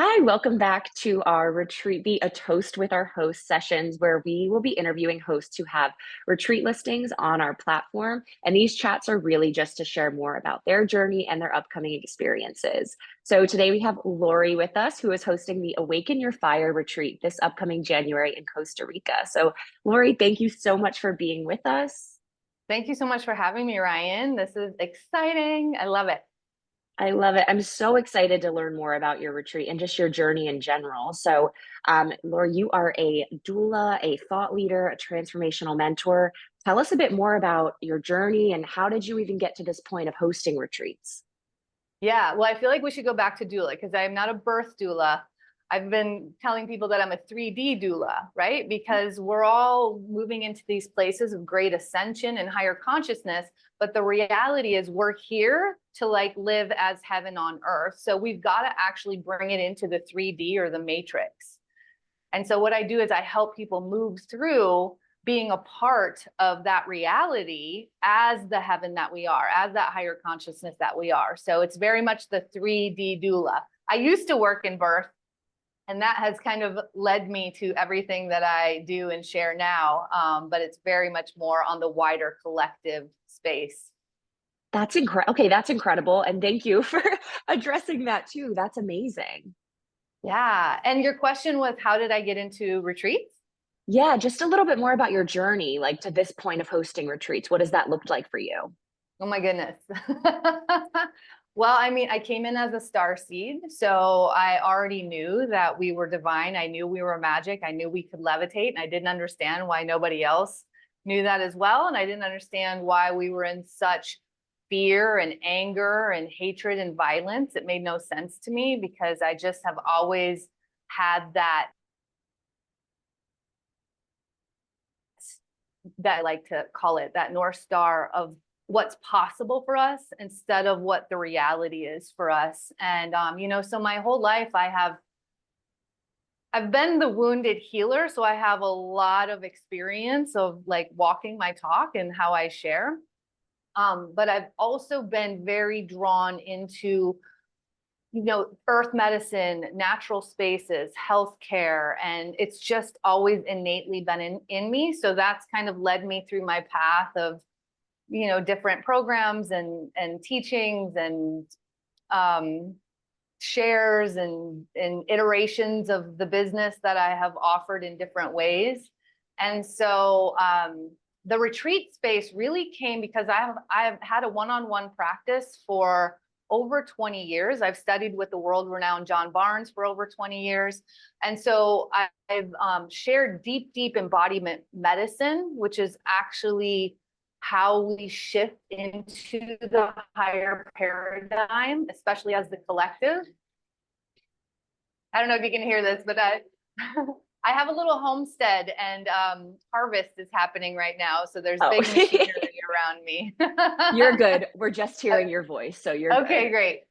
Hi, welcome back to our Retreat Be a Toast with our host sessions, where we will be interviewing hosts who have retreat listings on our platform. And these chats are really just to share more about their journey and their upcoming experiences. So today we have Lori with us, who is hosting the Awaken Your Fire retreat this upcoming January in Costa Rica. So, Lori, thank you so much for being with us. Thank you so much for having me, Ryan. This is exciting. I love it. I love it. I'm so excited to learn more about your retreat and just your journey in general. So, Laura, you are a doula, a thought leader, a transformational mentor. Tell us a bit more about your journey and how did you even get to this point of hosting retreats? Yeah, well, I feel like we should go back to doula because I am not a birth doula. I've been telling people that I'm a 3D doula, right? Because we're all moving into these places of great ascension and higher consciousness. But the reality is we're here to like live as heaven on earth. So we've got to actually bring it into the 3D or the matrix. And so what I do is I help people move through being a part of that reality as the heaven that we are, as that higher consciousness that we are. So it's very much the 3D doula. I used to work in birth, and that has kind of led me to everything that I do and share now. But it's very much more on the wider collective space. That's incredible. Okay, that's incredible. And thank you for addressing that too. That's amazing. Yeah. And your question was, how did I get into retreats? Yeah, just a little bit more about your journey, like to this point of hosting retreats. What does that look like for you? Oh my goodness. Well, I mean, I came in as a star seed, so I already knew that we were divine. I knew we were magic. I knew we could levitate, and I didn't understand why nobody else knew that as well. And I didn't understand why we were in such fear and anger and hatred and violence. It made no sense to me because I just have always had that I like to call it, that North Star of what's possible for us instead of what the reality is for us. And so my whole life I've been the wounded healer, so I have a lot of experience of like walking my talk and how I share. But I've also been very drawn into earth medicine, natural spaces, healthcare, and it's just always innately been in me. So that's kind of led me through my path of, different programs and teachings and shares and iterations of the business that I have offered in different ways. And so the retreat space really came because I've had a one-on-one practice for over 20 years. I've studied with the world-renowned John Barnes for over 20 years. And so I've shared deep embodiment medicine, which is actually how we shift into the higher paradigm, especially as the collective. I don't know if you can hear this, but I have a little homestead and harvest is happening right now. So there's Oh, big machinery around me. you're good. We're just hearing your voice, so you're Okay, good. great.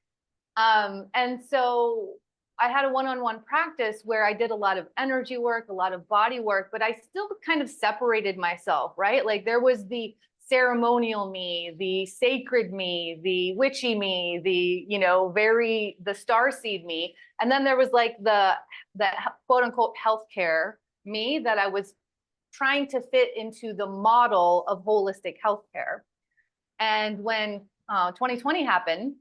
And so I had a one-on-one practice where I did a lot of energy work, a lot of body work, but I still kind of separated myself, right? Like there was the ceremonial me, the sacred me, the witchy me, the starseed me. And then there was like the quote unquote healthcare me that I was trying to fit into the model of holistic healthcare. And when 2020 happened,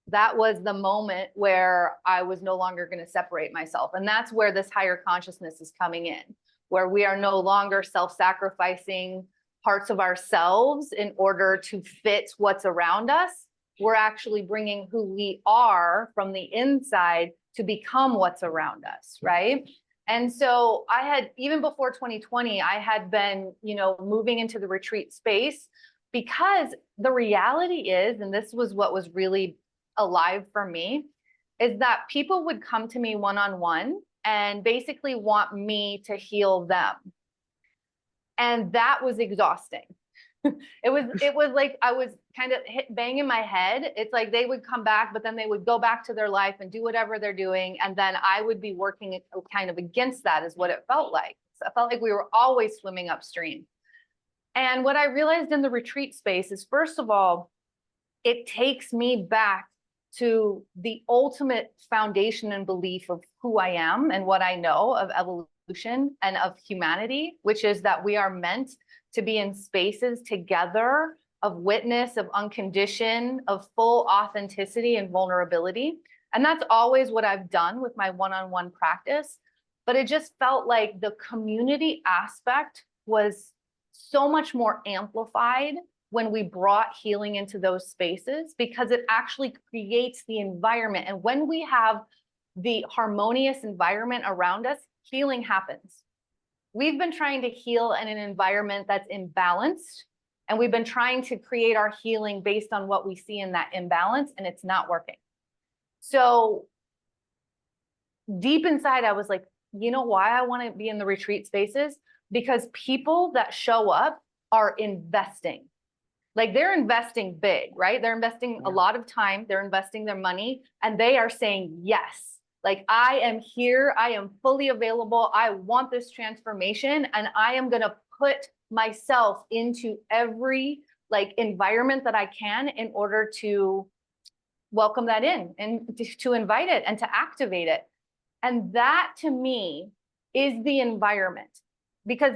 that was the moment where I was no longer going to separate myself. And that's where this higher consciousness is coming in, where we are no longer self-sacrificing parts of ourselves in order to fit what's around us. We're actually bringing who we are from the inside to become what's around us, right? And so I had, even before 2020, I had been, moving into the retreat space because the reality is, and this was what was really alive for me, is that people would come to me one-on-one and basically want me to heal them. And that was exhausting. It was like I was kind of banging my head. It's like they would come back, but then they would go back to their life and do whatever they're doing. And then I would be working kind of against that is what it felt like. So I felt like we were always swimming upstream. And what I realized in the retreat space is, first of all, it takes me back to the ultimate foundation and belief of who I am and what I know of evolution and of humanity, which is that we are meant to be in spaces together of witness, of unconditioned, of full authenticity and vulnerability. And that's always what I've done with my one-on-one practice. But it just felt like the community aspect was so much more amplified when we brought healing into those spaces, because it actually creates the environment. And when we have the harmonious environment around us, healing happens. We've been trying to heal in an environment that's imbalanced, and we've been trying to create our healing based on what we see in that imbalance, and it's not working. So deep inside, I was like, you know why I want to be in the retreat spaces? Because people that show up are investing. Like, they're investing big, right? They're investing a lot of time, they're investing their money, and they are saying, yes, like, I am here, I am fully available, I want this transformation, and I am going to put myself into every like environment that I can in order to welcome that in and to invite it and to activate it. And that to me is the environment, because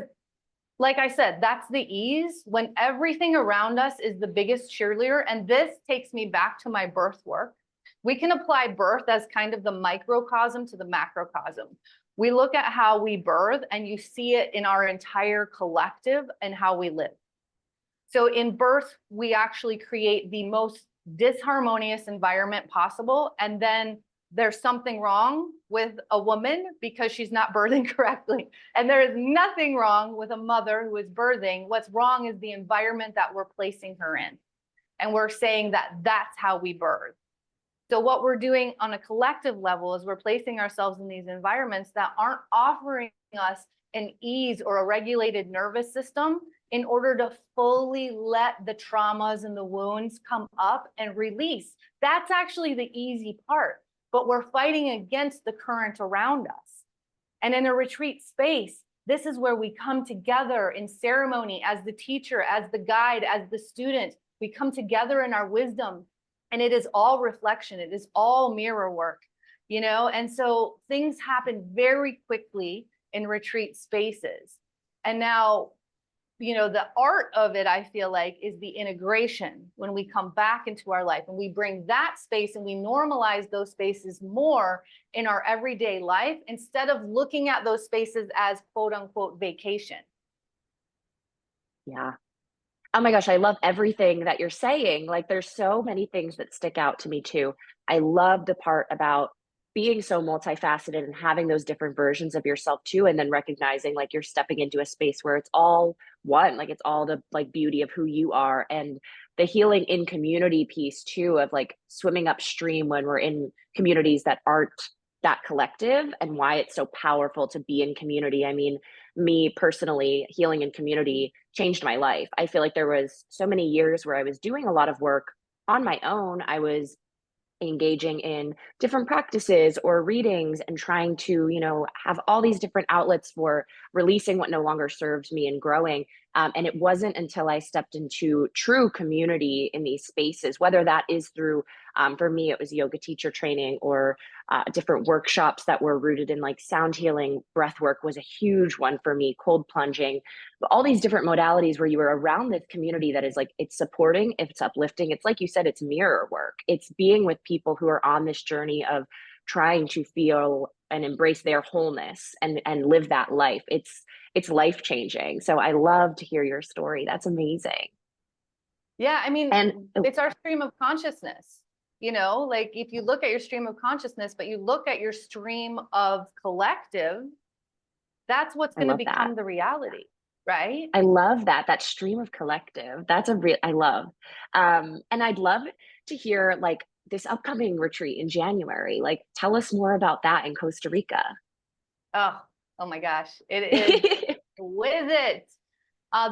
like I said, that's the ease when everything around us is the biggest cheerleader. And this takes me back to my birth work. We can apply birth as kind of the microcosm to the macrocosm. We look at how we birth, and you see it in our entire collective and how we live. So in birth, we actually create the most disharmonious environment possible. And then there's something wrong with a woman because she's not birthing correctly. And there is nothing wrong with a mother who is birthing. What's wrong is the environment that we're placing her in. And we're saying that that's how we birth. So what we're doing on a collective level is we're placing ourselves in these environments that aren't offering us an ease or a regulated nervous system in order to fully let the traumas and the wounds come up and release. That's actually the easy part, but we're fighting against the current around us. And in a retreat space, this is where we come together in ceremony as the teacher, as the guide, as the student. We come together in our wisdom, and it is all reflection. It is all mirror work, you know? And so things happen very quickly in retreat spaces. And now, you know, the art of it, I feel like, is the integration when we come back into our life and we bring that space and we normalize those spaces more in our everyday life instead of looking at those spaces as quote unquote vacation. Yeah. Oh my gosh, I love everything that you're saying. Like, there's so many things that stick out to me too. I love the part about being so multifaceted and having those different versions of yourself too, and then recognizing like you're stepping into a space where it's all one, like it's all the like beauty of who you are, and the healing in community piece too, of like swimming upstream when we're in communities that aren't that collective, and why it's so powerful to be in community. I mean, me personally, healing in community changed my life. I feel like there was so many years where I was doing a lot of work on my own. I was engaging in different practices or readings and trying to, you know, have all these different outlets for releasing what no longer served me and growing. And it wasn't until I stepped into true community in these spaces, whether that is through, for me, it was yoga teacher training or different workshops that were rooted in like sound healing. Breath work was a huge one for me, cold plunging, but all these different modalities where you were around this community that is like, it's supporting, it's uplifting. It's like you said, it's mirror work. It's being with people who are on this journey of trying to feel and embrace their wholeness and live that life. It's life changing. So I love to hear your story. That's amazing. Yeah, I mean, And it's our stream of consciousness, you know, like if you look at your stream of consciousness, but you look at your stream of collective, that's what's I going to love that. become the reality, right? I love that, that stream of collective. That's a real, I love. And I'd love to hear like this upcoming retreat in January. Like, tell us more about that in Costa Rica. Oh, oh my gosh, it is with it.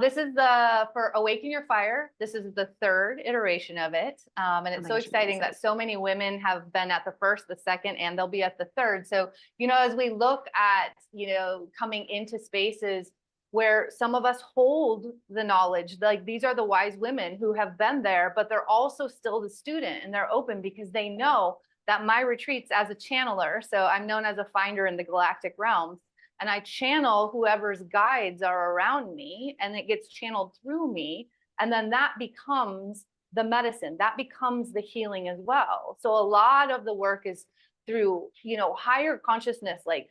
This is for Awaken Your Fire. This is the third iteration of it. And Oh it's my so gosh, exciting that amazing. so many women have been at the first, the second, and they'll be at the third. So, you know, as we look at, you know, coming into spaces, where some of us hold the knowledge, like these are the wise women who have been there, but they're also still the student, and they're open because they know that my retreats as a channeler, so I'm known as a finder in the galactic realms, and I channel whoever's guides are around me, and it gets channeled through me. And then that becomes the medicine, that becomes the healing as well. So a lot of the work is through, higher consciousness, like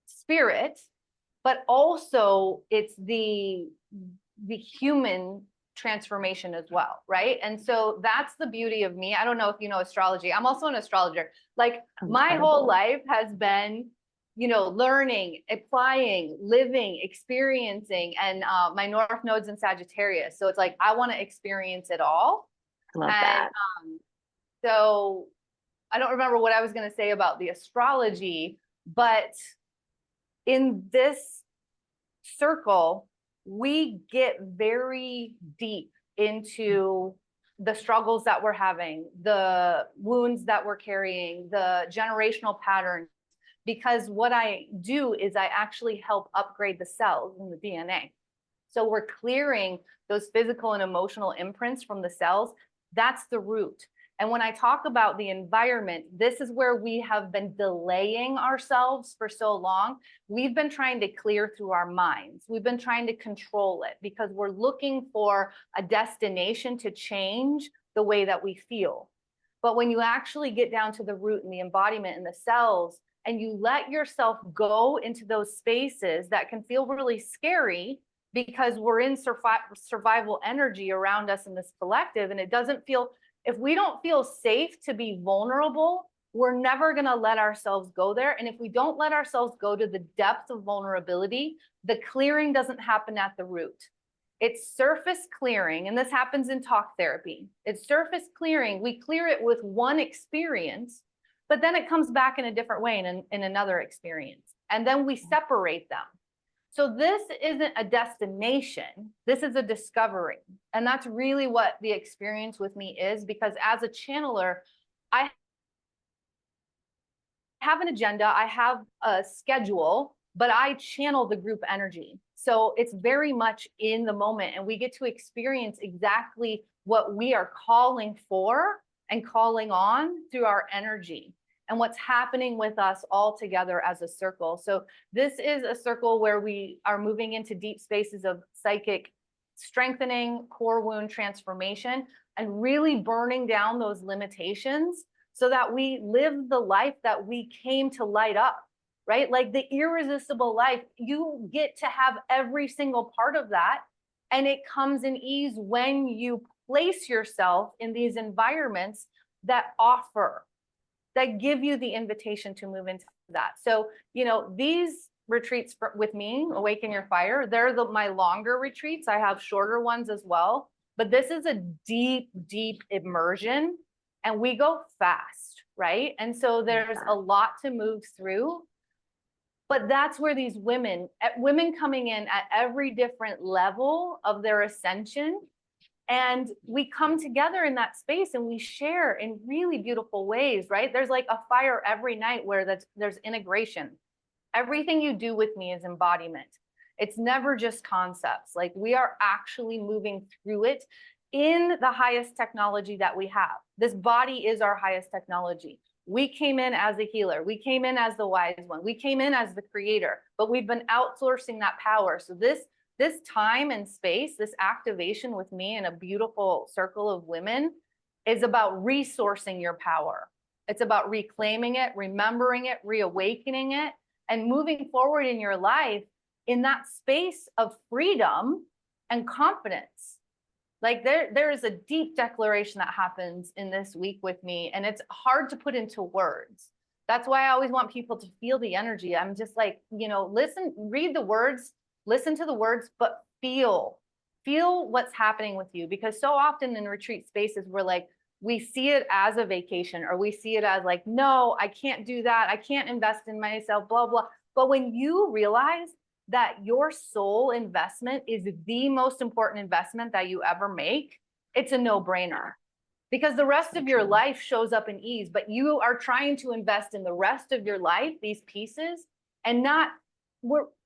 spirit, but also it's the human transformation as well, right? And so that's the beauty of me. I don't know if you know astrology. I'm also an astrologer. Like my whole life has been, learning, applying, living, experiencing, and my North Node's in Sagittarius. So it's like I want to experience it all. I love that. So I don't remember what I was going to say about the astrology, but in this circle, we get very deep into the struggles that we're having, the wounds that we're carrying, the generational patterns, because what I do is I actually help upgrade the cells in the DNA. So we're clearing those physical and emotional imprints from the cells. That's the root. And when I talk about the environment, this is where we have been delaying ourselves for so long. We've been trying to clear through our minds. We've been trying to control it because we're looking for a destination to change the way that we feel. But when you actually get down to the root and the embodiment in the cells, and you let yourself go into those spaces that can feel really scary because we're in survival energy around us in this collective, and it doesn't feel, if we don't feel safe to be vulnerable, we're never going to let ourselves go there. And if we don't let ourselves go to the depth of vulnerability, the clearing doesn't happen at the root. It's surface clearing, and this happens in talk therapy. It's surface clearing. We clear it with one experience, but then it comes back in a different way in another experience. And then we separate them. So this isn't a destination, this is a discovery. And that's really what the experience with me is, because as a channeler, I have an agenda, I have a schedule, but I channel the group energy. So it's very much in the moment, and we get to experience exactly what we are calling for and calling on through our energy and what's happening with us all together as a circle. So this is a circle where we are moving into deep spaces of psychic strengthening, core wound transformation, and really burning down those limitations so that we live the life that we came to light up, right? Like the irresistible life, you get to have every single part of that. And it comes in ease when you place yourself in these environments that offer, that give you the invitation to move into that. So, these retreats with me, Awaken Your Fire, they're my longer retreats. I have shorter ones as well, but this is a deep, deep immersion, and we go fast, right? And so there's a lot to move through, but that's where these women coming in at every different level of their ascension, and we come together in that space and we share in really beautiful ways, right? There's like a fire every night where there's integration. Everything you do with me is embodiment. It's never just concepts. Like we are actually moving through it in the highest technology that we have. This body is our highest technology. We came in as a healer. We came in as the wise one. We came in as the creator, but we've been outsourcing that power. So this time and space, this activation with me in a beautiful circle of women is about resourcing your power. It's about reclaiming it, remembering it, reawakening it, and moving forward in your life in that space of freedom and confidence. Like there is a deep declaration that happens in this week with me, and it's hard to put into words. That's why I always want people to feel the energy. I'm just like, listen, read the words, listen to the words, but feel what's happening with you. Because so often in retreat spaces, we see it as a vacation, or we see it as like, no, I can't do that. I can't invest in myself, blah, blah. But when you realize that your soul investment is the most important investment that you ever make, it's a no-brainer. Because the rest of your life shows up in ease, but you are trying to invest in the rest of your life, these pieces, and not,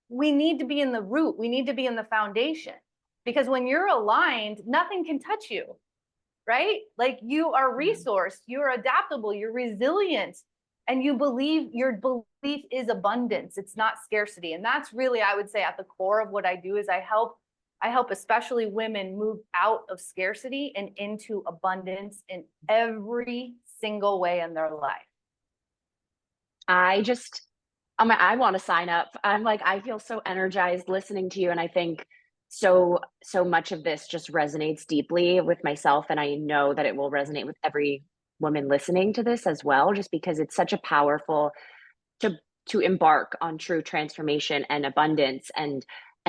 we need to be in the root. We need to be in the foundation, because when you're aligned, nothing can touch you, right? Like you are resourced, you're adaptable, you're resilient, and you believe, your belief is abundance. It's not scarcity. And that's really, I would say, at the core of what I do is I help especially women move out of scarcity and into abundance in every single way in their life. I just, I want to sign up. I'm like, I feel so energized listening to you. And I think so much of this just resonates deeply with myself. And I know that it will resonate with every woman listening to this as well, just because it's such a powerful to to embark on true transformation and abundance, and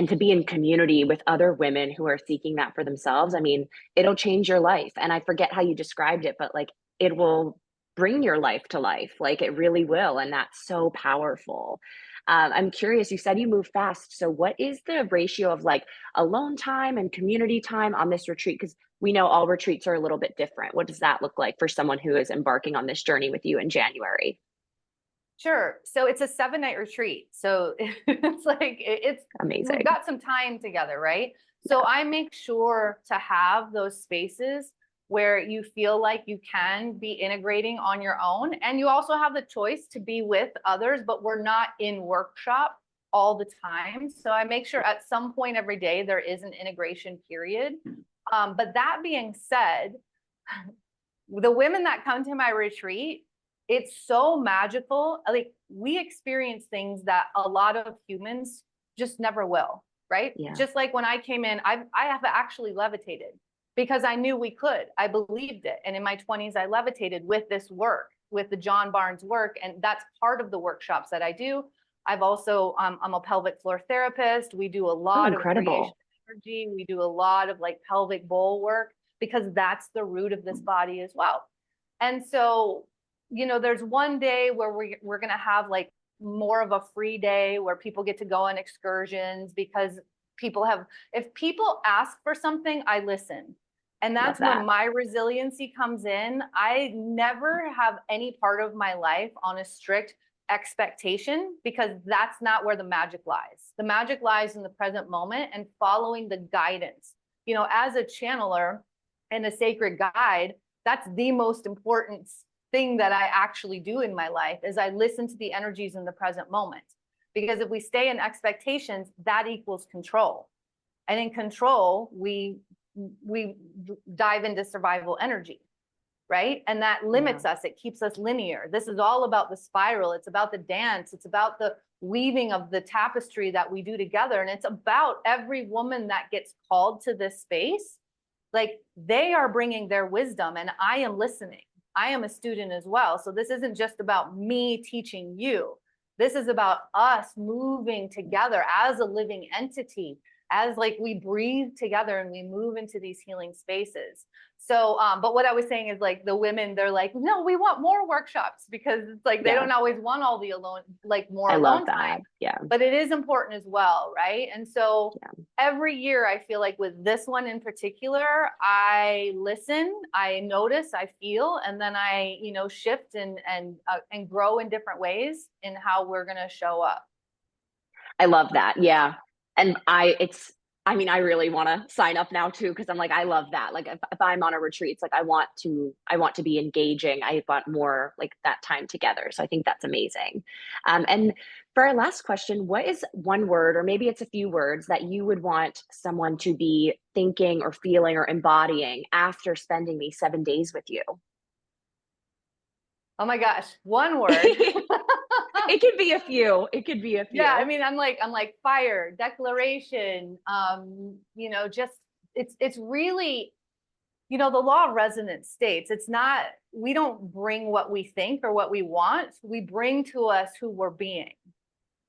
to be in community with other women who are seeking that for themselves. I mean, it'll change your life. And I forget how you described it, but like it will bring your life to life. Like it really will. And that's so powerful. I'm curious, you said you move fast. So what is the ratio of like alone time and community time on this retreat? Because we know all retreats are a little bit different. What does that look like for someone who is embarking on this journey with you in January? Sure. So it's a 7-night retreat. So it's like, we've Amazing. got some time together, right? So I make sure to have those spaces where you feel like you can be integrating on your own. And you also have the choice to be with others, but we're not in workshop all the time. So I make sure at some point every day there is an integration period. But that being said, the women that come to my retreat, it's so magical. Like we experience things that a lot of humans just never will, right? Yeah. Just like when I came in, I have actually levitated because I knew we could. I believed it. And in my 20s, I levitated with this work, with the John Barnes work. And that's part of the workshops that I do. I've also, I'm a pelvic floor therapist. We do a Oh, lot of creation incredible. energy. We do a lot of like pelvic bowl work because that's the root of this body as well. And so, there's one day where we're going to have like more of a free day where people get to go on excursions because if people ask for something, I listen. And Love that's that. when my resiliency comes in. I never have any part of my life on a strict expectation because that's not where the magic lies. The magic lies in the present moment and following the guidance. As a channeler and a sacred guide, that's the most important thing that I actually do in my life is I listen to the energies in the present moment. Because if we stay in expectations, that equals control. And in control, we dive into survival energy, right? And that limits us. It keeps us linear. This is all about the spiral. It's about the dance. It's about the weaving of the tapestry that we do together. And it's about every woman that gets called to this space. Like they are bringing their wisdom and I am listening. I am a student as well. So this isn't just about me teaching you. This is about us moving together as a living entity, as like we breathe together and we move into these healing spaces. So, but what I was saying is like the women, they're like, no, we want more workshops because it's like they don't always want all the alone, like more I love alone that. time. Yeah. But it is important as well, right? And so every year I feel like with this one in particular, I listen, I notice, I feel, and then I, shift and grow in different ways in how we're going to show up. I love that. Yeah. And I really want to sign up now too, because I'm like, I love that. Like if I'm on a retreat, it's like I want to be engaging. I want more like that time together. So I think that's amazing. And for our last question, what is one word, or maybe it's a few words that you would want someone to be thinking or feeling or embodying after spending these 7 days with you? Oh my gosh, one word. It could be a few. It could be a few. Yeah, I mean, I'm like fire, declaration, just it's really, the law of resonance states we don't bring what we think or what we want, we bring to us who we're being.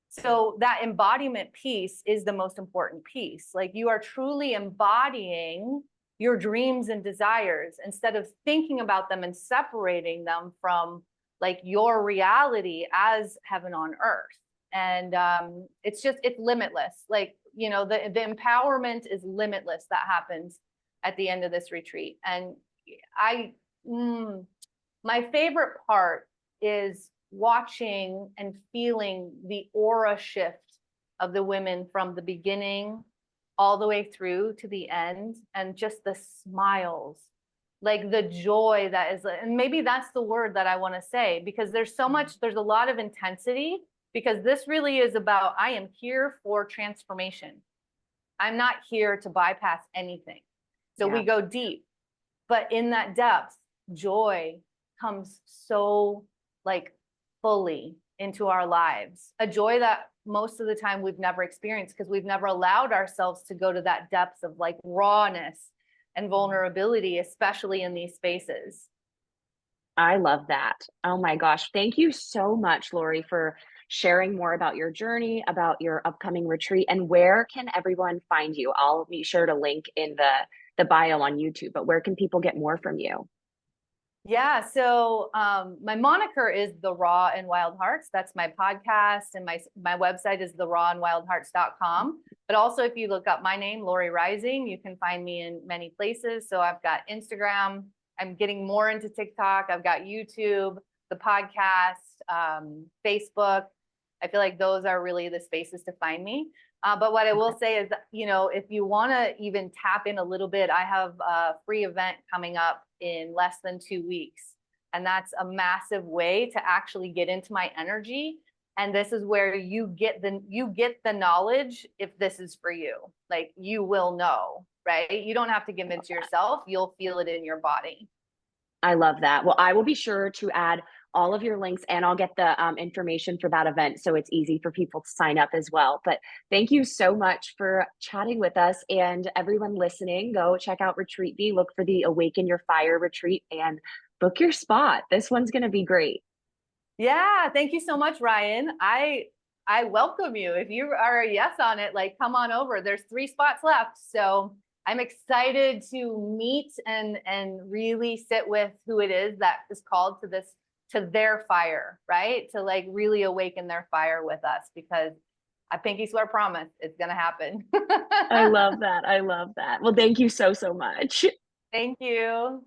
So that embodiment piece is the most important piece. Like you are truly embodying your dreams and desires instead of thinking about them and separating them from like your reality as heaven on earth. And it's limitless. Like, the empowerment is limitless that happens at the end of this retreat. And my favorite part is watching and feeling the aura shift of the women from the beginning all the way through to the end, and just the smiles, like the joy that is, and maybe that's the word that I want to say, because there's so much, there's a lot of intensity, because this really is about, I am here for transformation. I'm not here to bypass anything. So we go deep, but in that depth, joy comes so like fully into our lives, a joy that most of the time we've never experienced because we've never allowed ourselves to go to that depth of like rawness and vulnerability, especially in these spaces. I love that. Oh my gosh. Thank you so much, Lori, for sharing more about your journey, about your upcoming retreat, and where can everyone find you? I'll be sure to link in the bio on YouTube, but where can people get more from you? Yeah, so my moniker is The Raw and Wild Hearts. That's my podcast, and my website is therawandwildhearts.com. But also, if you look up my name, Lori Reising, you can find me in many places. So I've got Instagram. I'm getting more into TikTok. I've got YouTube, the podcast, Facebook. I feel like those are really the spaces to find me. But what I will say is, if you want to even tap in a little bit, I have a free event coming up in less than 2 weeks. And that's a massive way to actually get into my energy. And this is where you get the knowledge if this is for you. Like, you will know, right? You don't have to convince yourself. You'll feel it in your body. I love that. Well, I will be sure to add all of your links, and I'll get the information for that event so it's easy for people to sign up as well. But thank you so much for chatting with us, and everyone listening, go check out Retreat B, look for the Awaken Your Fire retreat, and book your spot. This one's going to be great. Yeah, thank you so much, Ryan. I welcome you. If you are a yes on it, like, come on over. There's 3 spots left. So I'm excited to meet and really sit with who it is that is called to this, to their fire, right? To like really awaken their fire with us, because I pinky swear promise it's gonna happen. I love that. I love that. Well, thank you so, so much. Thank you.